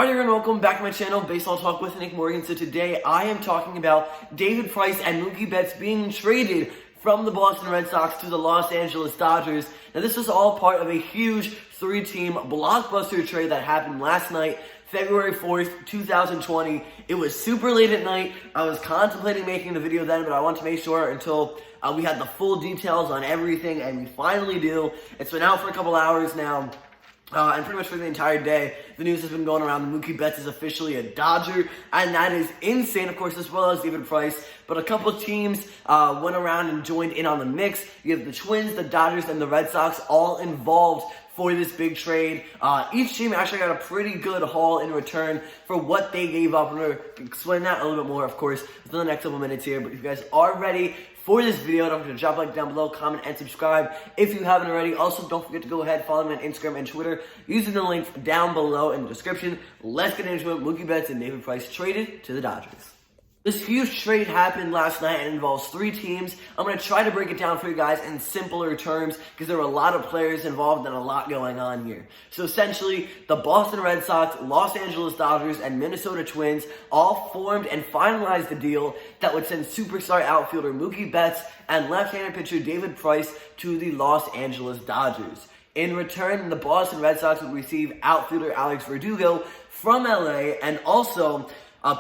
Hi there and welcome back to my channel, Baseball Talk with Nick Morgan. So today I am talking about David Price and Mookie Betts being traded from the Boston Red Sox to the Los Angeles Dodgers. Now this was all part of a huge three-team blockbuster trade that happened last night, February 4th, 2020. It was super late at night. I was contemplating making the video then, but I wanted to make sure until we had the full details on everything, and we finally do. It's been out for a couple hours now. And pretty much for the entire day, the news has been going around that Mookie Betts is officially a Dodger, and that is insane, of course, as well as David Price. But a couple of teams went around and joined in on the mix. You have the Twins, the Dodgers, and the Red Sox all involved for this big trade. Each team actually got a pretty good haul in return for what they gave up. I'm going to explain that a little bit more, of course, within the next couple minutes here. But if you guys are ready for this video, don't forget to drop a like down below, comment, and subscribe if you haven't already. Also, don't forget to go ahead, follow me on Instagram and Twitter using the links down below in the description. Let's get into it. Mookie Betts and David Price traded to the Dodgers. This huge trade happened last night and involves three teams. I'm going to try to break it down for you guys in simpler terms because there were a lot of players involved and a lot going on here. So essentially, the Boston Red Sox, Los Angeles Dodgers, and Minnesota Twins all formed and finalized a deal that would send superstar outfielder Mookie Betts and left-handed pitcher David Price to the Los Angeles Dodgers. In return, the Boston Red Sox would receive outfielder Alex Verdugo from LA and also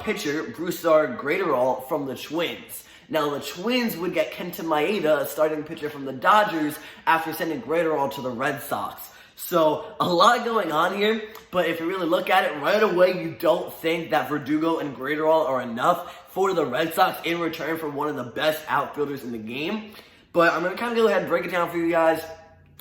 pitcher Brusdar Graterol from the Twins. Now, the Twins would get Kenta Maeda, a starting pitcher from the Dodgers, after sending Graterol to the Red Sox. So, a lot going on here, but if you really look at it, right away, you don't think that Verdugo and Graterol are enough for the Red Sox in return for one of the best outfielders in the game. But I'm going to kind of go ahead and break it down for you guys.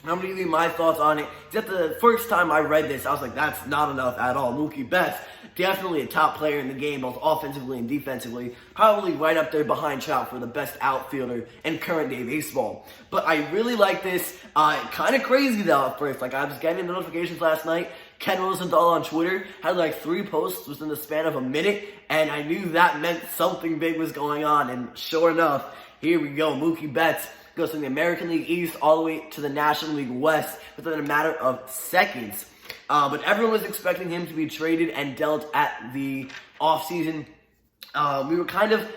I'm going to give you my thoughts on it. Just the first time I read this, I was like, that's not enough at all. Mookie Betts, definitely a top player in the game, both offensively and defensively. Probably right up there behind Trout for the best outfielder in current day baseball. But I really like this. Kind of crazy though at first. Like I was getting notifications last night. Ken Rosenthal on Twitter had like 3 posts within the span of a minute. And I knew that meant something big was going on. And sure enough, here we go. Mookie Betts goes from the American League East all the way to the National League West within a matter of seconds. But everyone was expecting him to be traded and dealt at the offseason. We were kind of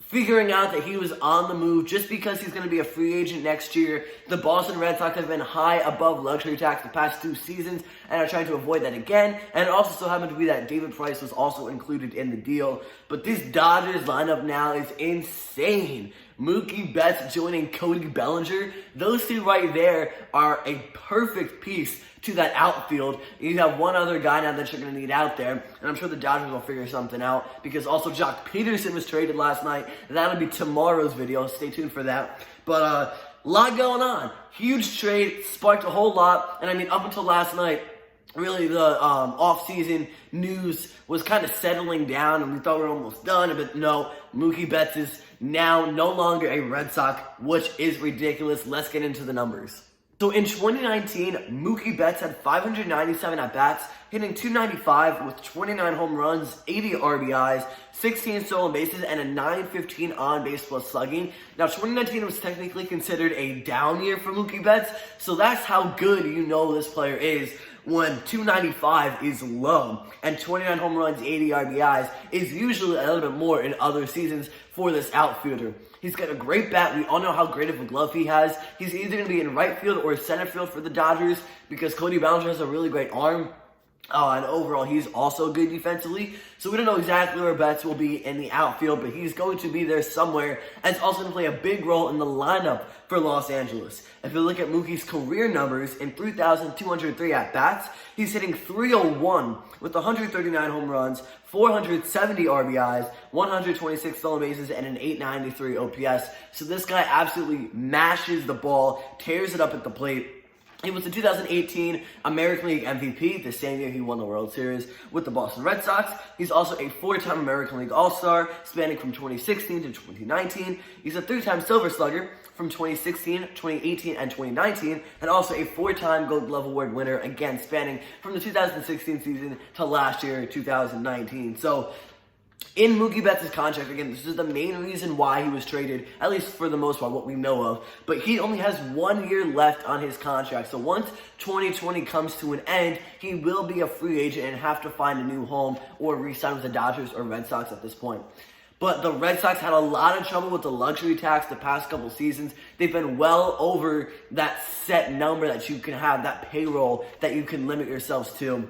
figuring out that he was on the move just because he's going to be a free agent next year. The Boston Red Sox have been high above luxury tax the past 2 seasons and are trying to avoid that again. And it also so happened to be that David Price was also included in the deal. But this Dodgers lineup now is insane. Mookie Betts joining Cody Bellinger. Those two right there are a perfect piece to that outfield. You have one other guy now that you're going to need out there, and I'm sure the Dodgers will figure something out because also Jock Peterson was traded last night, and that'll be tomorrow's video. Stay tuned for that. But a lot going on. Huge trade, sparked a whole lot, and I mean, up until last night, really the off-season news was kind of settling down, and we thought we were almost done, but no, Mookie Betts is now no longer a Red Sox, which is ridiculous. Let's get into the numbers. So in 2019, Mookie Betts had 597 at-bats, hitting .295 with 29 home runs, 80 RBIs, 16 stolen bases, and a .915 on-base plus slugging. Now, 2019 was technically considered a down year for Mookie Betts, so that's how good you know this player is when .295 is low, and 29 home runs, 80 RBIs is usually a little bit more in other seasons for this outfielder. He's got a great bat. We all know how great of a glove he has. He's either going to be in right field or center field for the Dodgers because Cody Bellinger has a really great arm. And overall, he's also good defensively. So we don't know exactly where Betts will be in the outfield, but he's going to be there somewhere. And it's also going to play a big role in the lineup for Los Angeles. If you look at Mookie's career numbers, in 3,203 at-bats, he's hitting .301 with 139 home runs, 470 RBIs, 126 stolen bases, and an .893 OPS. So this guy absolutely mashes the ball, tears it up at the plate. He was the 2018 American League MVP, the same year he won the World Series with the Boston Red Sox. He's also a 4-time American League All-Star, spanning from 2016 to 2019. He's a 3-time Silver Slugger from 2016, 2018, and 2019, and also a 4-time Gold Glove Award winner, again, spanning from the 2016 season to last year, 2019. So, in Mookie Betts' contract, again, this is the main reason why he was traded, at least for the most part, what we know of. But he only has 1 year left on his contract. So once 2020 comes to an end, he will be a free agent and have to find a new home or re-sign with the Dodgers or Red Sox at this point. But the Red Sox had a lot of trouble with the luxury tax the past couple seasons. They've been well over that set number that you can have, that payroll that you can limit yourselves to.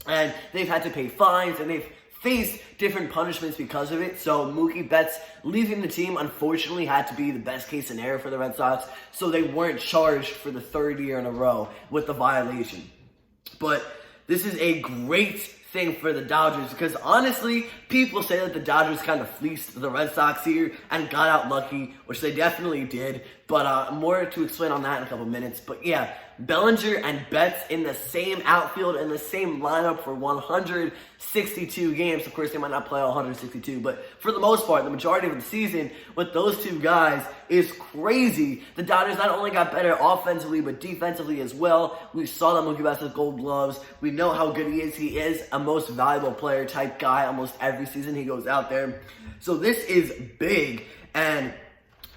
And they've had to pay fines, and they've faced different punishments because of it. So Mookie Betts leaving the team, unfortunately, had to be the best case scenario for the Red Sox. So they weren't charged for the 3rd year in a row with the violation. But this is a great thing for the Dodgers, because honestly, people say that the Dodgers kind of fleeced the Red Sox here and got out lucky, which they definitely did. But more to explain on that in a couple minutes. But yeah, Bellinger and Betts in the same outfield and the same lineup for 162 games. Of course, they might not play all 162, but for the most part, the majority of the season with those two guys is crazy. The Dodgers not only got better offensively, but defensively as well. We saw that Mookie Betts has gold gloves. We know how good he is. He is a most valuable player type guy almost every season he goes out there. So this is big, and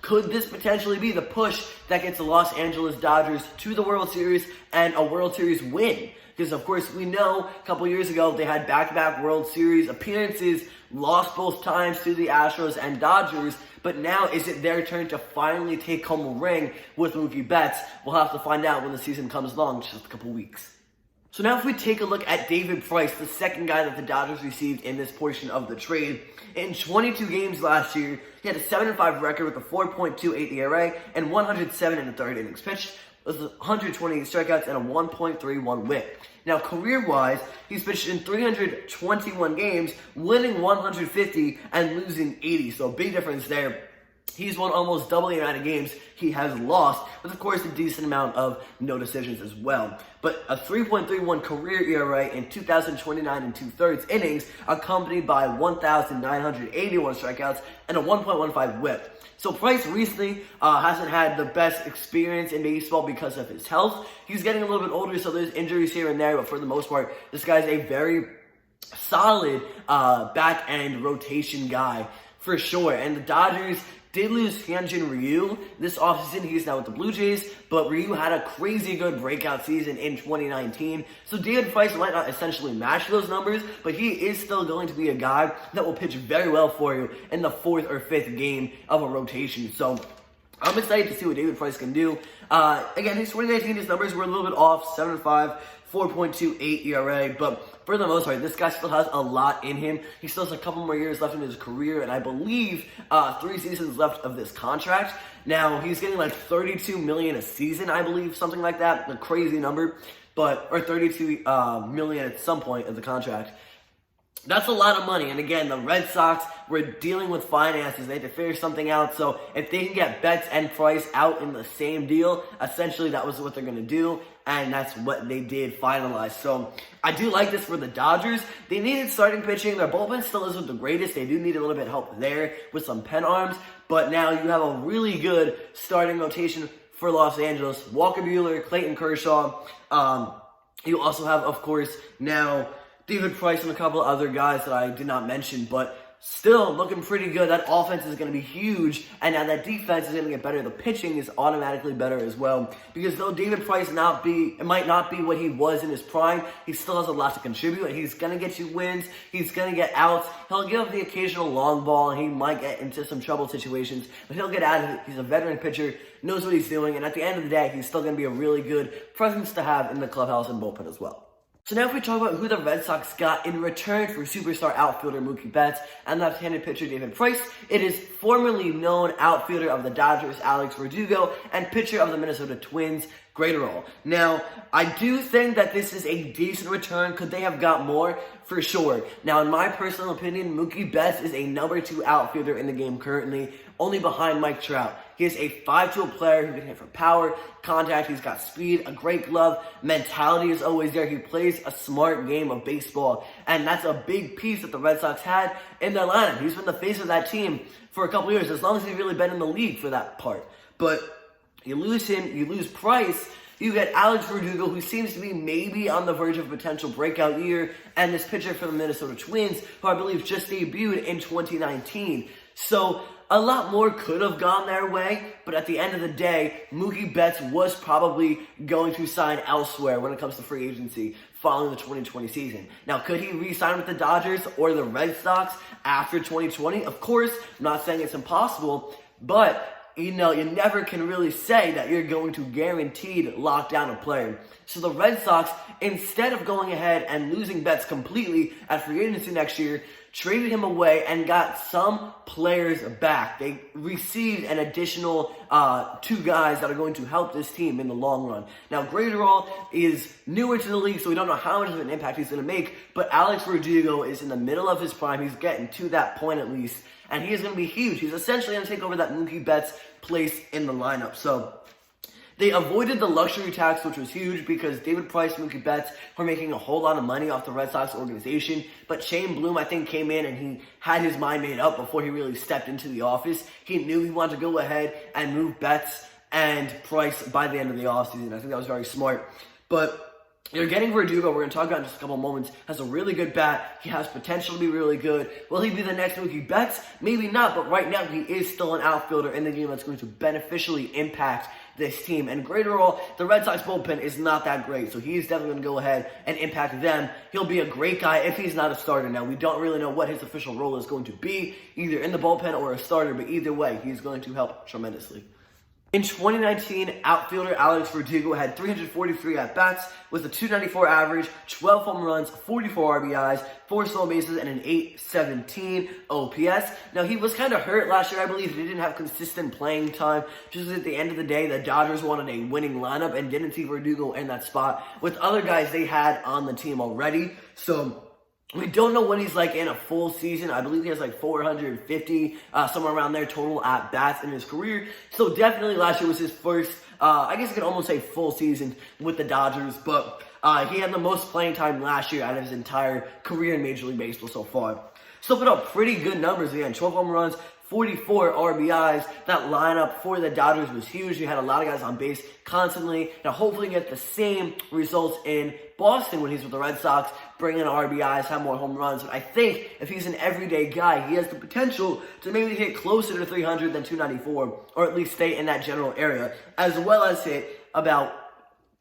could this potentially be the push that gets the Los Angeles Dodgers to the World Series and a World Series win? Because, of course, we know a couple years ago they had back-to-back World Series appearances, lost both times to the Astros and Dodgers, but now is it their turn to finally take home a ring with Mookie Betts? We'll have to find out when the season comes along, just a couple weeks. So now if we take a look at David Price, the second guy that the Dodgers received in this portion of the trade, in 22 games last year, he had a 7-5 record with a 4.28 ERA and 107 in the 3rd innings pitched, with 128 strikeouts and a 1.31 whip. Now, career-wise, he's pitched in 321 games, winning 150 and losing 80, so a big difference there. He's won almost double the amount of games he has lost, with, of course, a decent amount of no decisions as well. But a 3.31 career ERA in 2,029 and 2/3 innings, accompanied by 1,981 strikeouts and a 1.15 whip. So Price recently hasn't had the best experience in baseball because of his health. He's getting a little bit older, so there's injuries here and there, but for the most part, this guy's a very solid back-end rotation guy for sure. And the Dodgers did lose Hyunjin Ryu this offseason. He's now with the Blue Jays, but Ryu had a crazy good breakout season in 2019. So David Price might not essentially match those numbers, but he is still going to be a guy that will pitch very well for you in the 4th or 5th game of a rotation. So I'm excited to see what David Price can do. Again, his 2019, his numbers were a little bit off, 7-5, 4.28 ERA, but for the most part, this guy still has a lot in him. He still has a couple more years left in his career, and I believe 3 seasons left of this contract. Now, he's getting like $32 million a season, I believe, something like that, a crazy number, or $32 million at some point of the contract. That's a lot of money, and again, the Red Sox were dealing with finances. They had to figure something out, so if they can get Betts and Price out in the same deal, essentially that was what they're going to do, and that's what they did finalize. So I do like this for the Dodgers. They needed starting pitching. Their bullpen still isn't the greatest. They do need a little bit of help there with some pen arms, but now you have a really good starting rotation for Los Angeles. Walker Buehler, Clayton Kershaw. You also have, of course, now David Price and a couple of other guys that I did not mention, but still looking pretty good. That offense is going to be huge, and now that defense is going to get better. The pitching is automatically better as well, because though David Price might not be what he was in his prime, he still has a lot to contribute, and he's going to get you wins. He's going to get outs. He'll give up the occasional long ball, and he might get into some trouble situations, but he'll get out of it. He's a veteran pitcher, knows what he's doing, and at the end of the day, he's still going to be a really good presence to have in the clubhouse and bullpen as well. So now if we talk about who the Red Sox got in return for superstar outfielder Mookie Betts and left-handed pitcher David Price, it is formerly known outfielder of the Dodgers Alex Verdugo and pitcher of the Minnesota Twins Graterol. Now, I do think that this is a decent return. Could they have got more? For sure. Now, in my personal opinion, Mookie Betts is a number 2 outfielder in the game currently, only behind Mike Trout. He is a 5-tool player who can hit for power, contact, he's got speed, a great glove, mentality is always there. He plays a smart game of baseball, and that's a big piece that the Red Sox had in their lineup. He's been the face of that team for a couple years, as long as he's really been in the league for that part. But you lose him, you lose Price, You get Alex Verdugo, who seems to be maybe on the verge of a potential breakout year, and this pitcher for the Minnesota Twins, who I believe just debuted in 2019. So a lot more could have gone their way, but at the end of the day, Mookie Betts was probably going to sign elsewhere when it comes to free agency following the 2020 season. Now, could he re-sign with the Dodgers or the Red Sox after 2020? Of course, I'm not saying it's impossible, but you never can really say that you're going to guaranteed lock down a player. So the Red Sox, instead of going ahead and losing Betts completely at free agency next year, traded him away and got some players back. They received an additional 2 guys that are going to help this team in the long run. Now, Graterol is newer to the league, so we don't know how much of an impact he's going to make, but Alex Verdugo is in the middle of his prime. He's getting to that point at least, and he is going to be huge. He's essentially going to take over that Mookie Betts place in the lineup. So they avoided the luxury tax, which was huge because David Price and Mookie Betts were making a whole lot of money off the Red Sox organization. But Shane Bloom, I think, came in and he had his mind made up before he really stepped into the office. He knew he wanted to go ahead and move Betts and Price by the end of the offseason. I think that was very smart. But you're getting Verdugo, we're going to talk about in just a couple moments, has a really good bat. He has potential to be really good. Will he be the next Mookie Betts? Maybe not, but right now he is still an outfielder in the game that's going to beneficially impact this team. And Graterol, the Red Sox bullpen is not that great, so he's definitely going to go ahead and impact them. He'll be a great guy if he's not a starter. Now, we don't really know what his official role is going to be, either in the bullpen or a starter, but either way, he's going to help tremendously. In 2019, outfielder Alex Verdugo had 343 at-bats with a 294 average, 12 home runs, 44 RBIs, 4 stolen bases, and an 817 OPS. Now, he was kind of hurt last year, I believe. He didn't have consistent playing time. Just at the end of the day, the Dodgers wanted a winning lineup and didn't see Verdugo in that spot with other guys they had on the team already. So we don't know what he's like in a full season. I believe he has like 450, somewhere around there, total at-bats in his career. So definitely last year was his first, I guess you could almost say full season with the Dodgers. But he had the most playing time last year out of his entire career in Major League Baseball so far. So put up pretty good numbers again. 12 home runs, 44 RBIs. That lineup for the Dodgers was huge. You had a lot of guys on base constantly. Now, hopefully get the same results in Boston when he's with the Red Sox, bring in RBIs, have more home runs. But I think if he's an everyday guy, he has the potential to maybe hit closer to 300 than 294, or at least stay in that general area, as well as hit about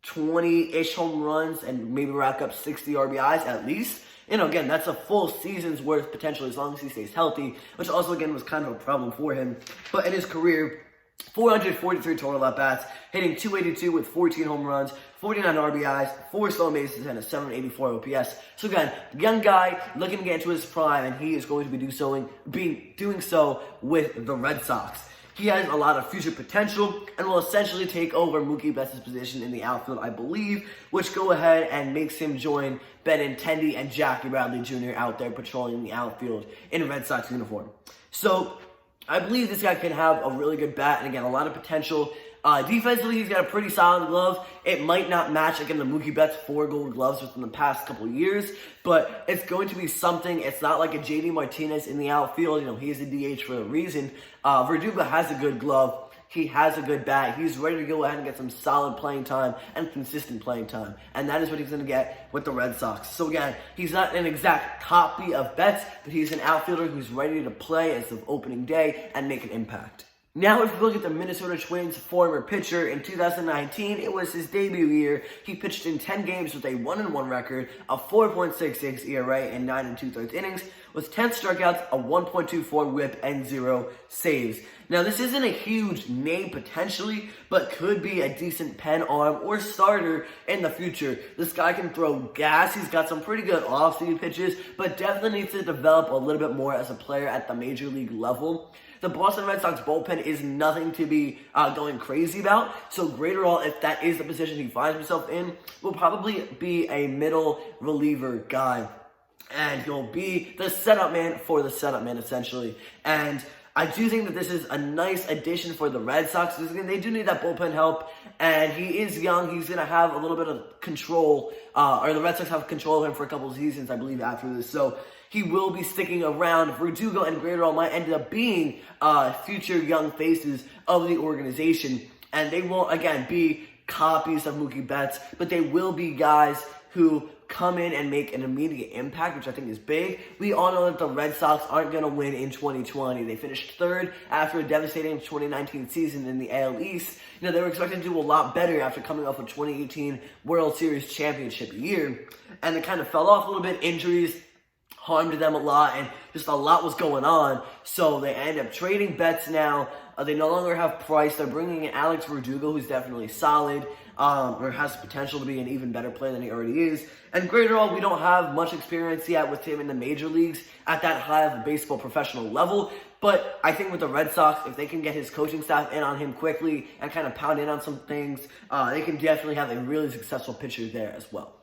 20-ish home runs and maybe rack up 60 RBIs at least. Again, that's a full season's worth potentially as long as he stays healthy, which also, again, was kind of a problem for him. But in his career, 443 total at-bats, hitting 282 with 14 home runs, 49 RBIs, 4 stolen bases, and a 784 OPS. So again, young guy looking to get into his prime, and he is going to be doing so with the Red Sox. He has a lot of future potential and will essentially take over Mookie Betts' position in the outfield, I believe, which go ahead and makes him join Benintendi and Jackie Bradley Jr. out there patrolling the outfield in a Red Sox uniform. So I believe this guy can have a really good bat and, again, a lot of potential. Defensively, he's got a pretty solid glove. It might not match, again, the Mookie Betts 4 gold gloves within the past couple of years, but it's going to be something. It's not like a JD Martinez in the outfield. He's a DH for a reason. Verdugo has a good glove. He has a good bat. He's ready to go ahead and get some solid playing time and consistent playing time. And that is what he's going to get with the Red Sox. So again, he's not an exact copy of Betts, but he's an outfielder who's ready to play as of opening day and make an impact. Now, if you look at the Minnesota Twins former pitcher, in 2019, it was his debut year. He pitched in 10 games with a 1-1 record, a 4.66 ERA in 9 2/3 innings, with 10 strikeouts, a 1.24 whip, and 0 saves. Now, this isn't a huge name potentially, but could be a decent pen arm or starter in the future. This guy can throw gas. He's got some pretty good off-speed pitches, but definitely needs to develop a little bit more as a player at the major league level. The Boston Red Sox bullpen is nothing to be going crazy about. So Graterol, if that is the position he finds himself in, will probably be a middle reliever guy. And he'll be the setup man for the setup man, essentially. And I do think that this is a nice addition for the Red Sox, because they do need that bullpen help, and he is young. He's going to have a little bit of control, or the Red Sox have control of him for a couple of seasons, I believe, after this. So he will be sticking around. Verdugo and Graterol might end up being future young faces of the organization, and they won't, again, be copies of Mookie Betts, but they will be guys who come in and make an immediate impact, which I think is big. We all know that the Red Sox aren't going to win in 2020. They finished third after a devastating 2019 season in the AL East. They were expected to do a lot better after coming off a 2018 World Series championship year, and they kind of fell off a little bit. Injuries harmed them a lot, and just a lot was going on. So they end up trading Betts now. They no longer have Price. They're bringing in Alex Verdugo, who's definitely solid, or has potential to be an even better player than he already is. And Graterol, we don't have much experience yet with him in the major leagues at that high of a baseball professional level. But I think with the Red Sox, if they can get his coaching staff in on him quickly and kind of pound in on some things, they can definitely have a really successful pitcher there as well.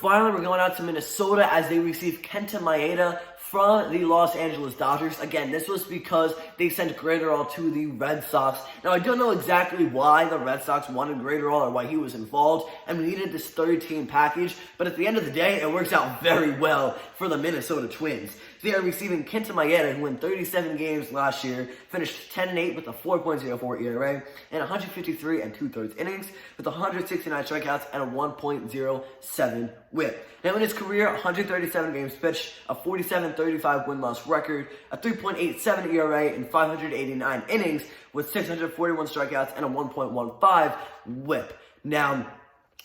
Finally, we're going out to Minnesota as they receive Kenta Maeda from the Los Angeles Dodgers. Again, this was because they sent Graterol to the Red Sox. Now, I don't know exactly why the Red Sox wanted Graterol or why he was involved, and we needed this third-team package, but at the end of the day, it works out very well for the Minnesota Twins. They are receiving Kenta Maeda, who won 37 games last year, finished 10-8 with a 4.04 ERA, and 153 2/3 innings, with 169 strikeouts and a 1.07 whip. Now in his career, 137 games pitched, a 47-35 win-loss record, a 3.87 ERA, and 589 innings, with 641 strikeouts and a 1.15 whip. Now,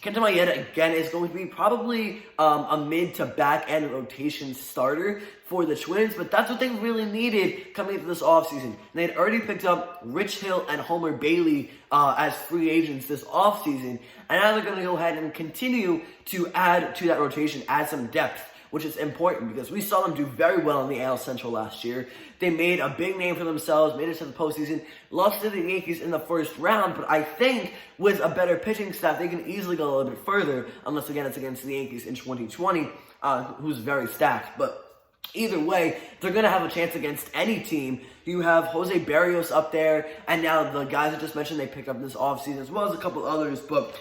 Kenta Maeda, again, is going to be probably a mid to back end rotation starter for the Twins, but that's what they really needed coming into this offseason. They had already picked up Rich Hill and Homer Bailey as free agents this offseason, and now they're going to go ahead and continue to add to that rotation, add some depth, which is important because we saw them do very well in the AL Central last year. They made a big name for themselves, made it to the postseason, lost to the Yankees in the first round, but I think with a better pitching staff, they can easily go a little bit further, unless, again, it's against the Yankees in 2020, who's very stacked. But either way, they're going to have a chance against any team. You have Jose Barrios up there, and now the guys I just mentioned they picked up this offseason, as well as a couple others, but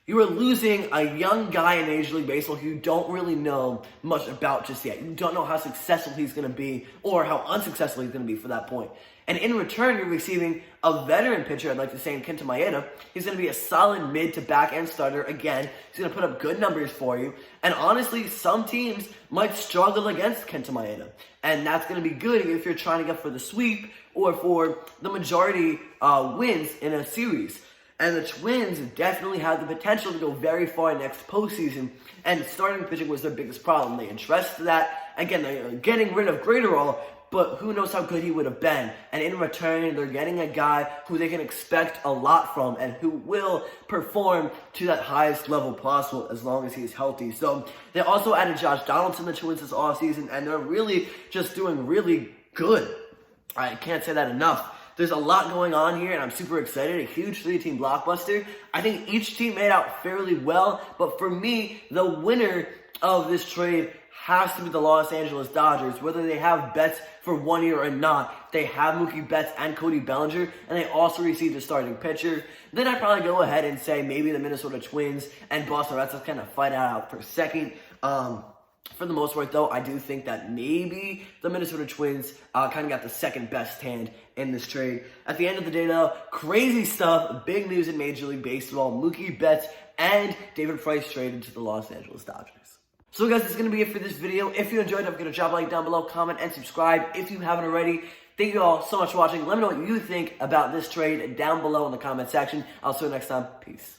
you are losing a young guy in Major League Baseball who you don't really know much about just yet. You don't know how successful he's going to be or how unsuccessful he's going to be for that point. And in return, you're receiving a veteran pitcher, I'd like to say, in Kenta Maeda. He's going to be a solid mid to back end starter. Again, he's going to put up good numbers for you. And honestly, some teams might struggle against Kenta Maeda. And that's going to be good if you're trying to get for the sweep or for the majority wins in a series. And the Twins definitely have the potential to go very far next postseason. And starting pitching was their biggest problem. They addressed that. Again, they're getting rid of Graterol, but who knows how good he would have been. And in return, they're getting a guy who they can expect a lot from and who will perform to that highest level possible as long as he's healthy. So they also added Josh Donaldson to the Twins this offseason, and they're really just doing really good. I can't say that enough. There's a lot going on here, and I'm super excited. A huge three-team blockbuster. I think each team made out fairly well, but for me, the winner of this trade has to be the Los Angeles Dodgers. Whether they have Betts for 1 year or not, they have Mookie Betts and Cody Bellinger, and they also received a starting pitcher. Then I'd probably go ahead and say maybe the Minnesota Twins and Boston Red Sox kind of fight out for second. For the most part, though, I do think that maybe the Minnesota Twins kind of got the second best hand in this trade. At the end of the day, though, crazy stuff, big news in Major League Baseball. Mookie Betts and David Price traded to the Los Angeles Dodgers. So, guys, that's going to be it for this video. If you enjoyed it, don't forget to drop a like down below, comment, and subscribe if you haven't already. Thank you all so much for watching. Let me know what you think about this trade down below in the comment section. I'll see you next time. Peace.